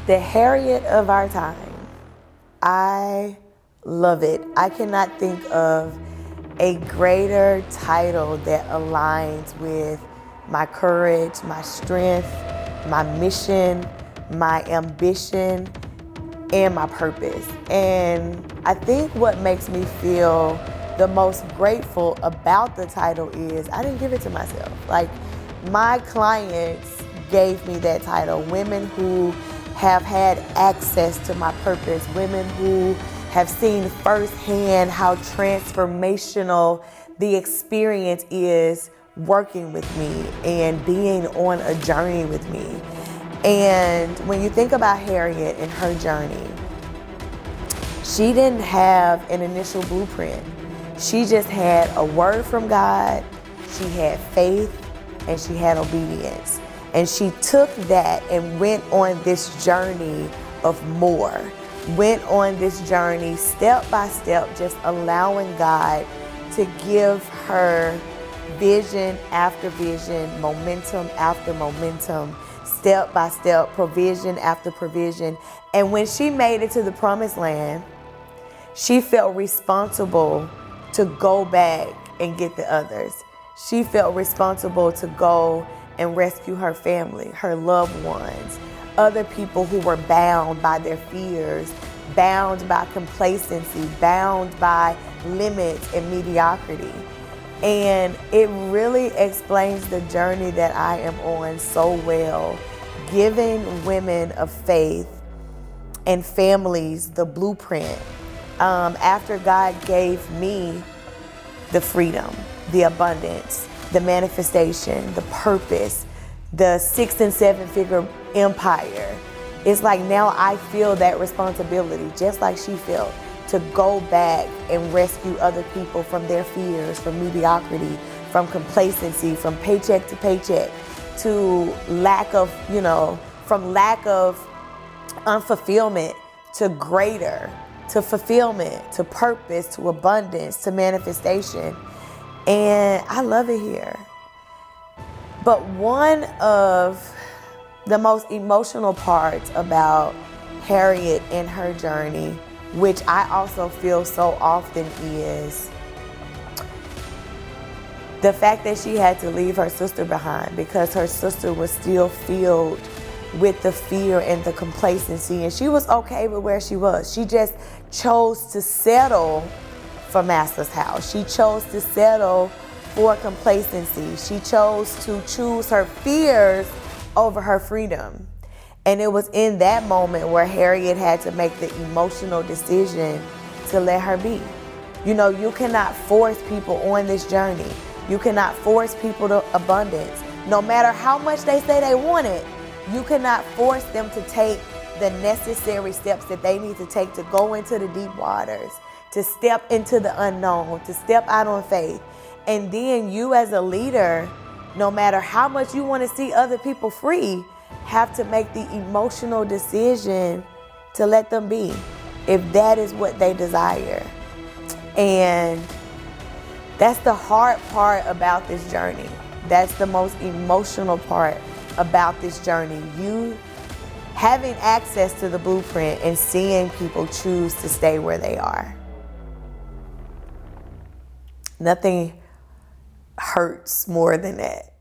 The Harriet of Our Time. I love it. I cannot think of a greater title that aligns with my courage, my strength, my mission, my ambition, and my purpose. And I think what makes me feel the most grateful about the title is I didn't give it to myself. Like, my clients gave me that title. Women who have had access to my purpose, women who have seen firsthand how transformational the experience is working with me and being on a journey with me. And when you think about Harriet and her journey, she didn't have an initial blueprint. She just had a word from God, she had faith, and she had obedience. And she took that and went on this journey of more. Went on this journey step by step, just allowing God to give her vision after vision, momentum after momentum, step by step, provision after provision. And when she made it to the promised land, she felt responsible to go back and get the others. She felt responsible to go and rescue her family, her loved ones, other people who were bound by their fears, bound by complacency, bound by limits and mediocrity. And it really explains the journey that I am on so well, giving women of faith and families the blueprint. After God gave me the freedom, the abundance, the manifestation, the purpose, the 6 and 7 figure empire. It's like now I feel that responsibility, just like she felt, to go back and rescue other people from their fears, from mediocrity, from complacency, from paycheck to paycheck, to lack of, from lack of unfulfillment to greater, to fulfillment, to purpose, to abundance, to manifestation. And I love it here. But one of the most emotional parts about Harriet and her journey, which I also feel so often, is the fact that she had to leave her sister behind because her sister was still filled with the fear and the complacency, and she was okay with where she was. She just chose to settle for master's house. She chose to settle for complacency. She chose to choose her fears over her freedom. And it was in that moment where Harriet had to make the emotional decision to let her be. You cannot force people on this journey. You cannot force people to abundance. No matter how much they say they want it, you cannot force them to take the necessary steps that they need to take to go into the deep waters, to step into the unknown, to step out on faith. And then you as a leader, no matter how much you want to see other people free, have to make the emotional decision to let them be, if that is what they desire. And that's the hard part about this journey. That's the most emotional part about this journey. You having access to the blueprint and seeing people choose to stay where they are. Nothing hurts more than that.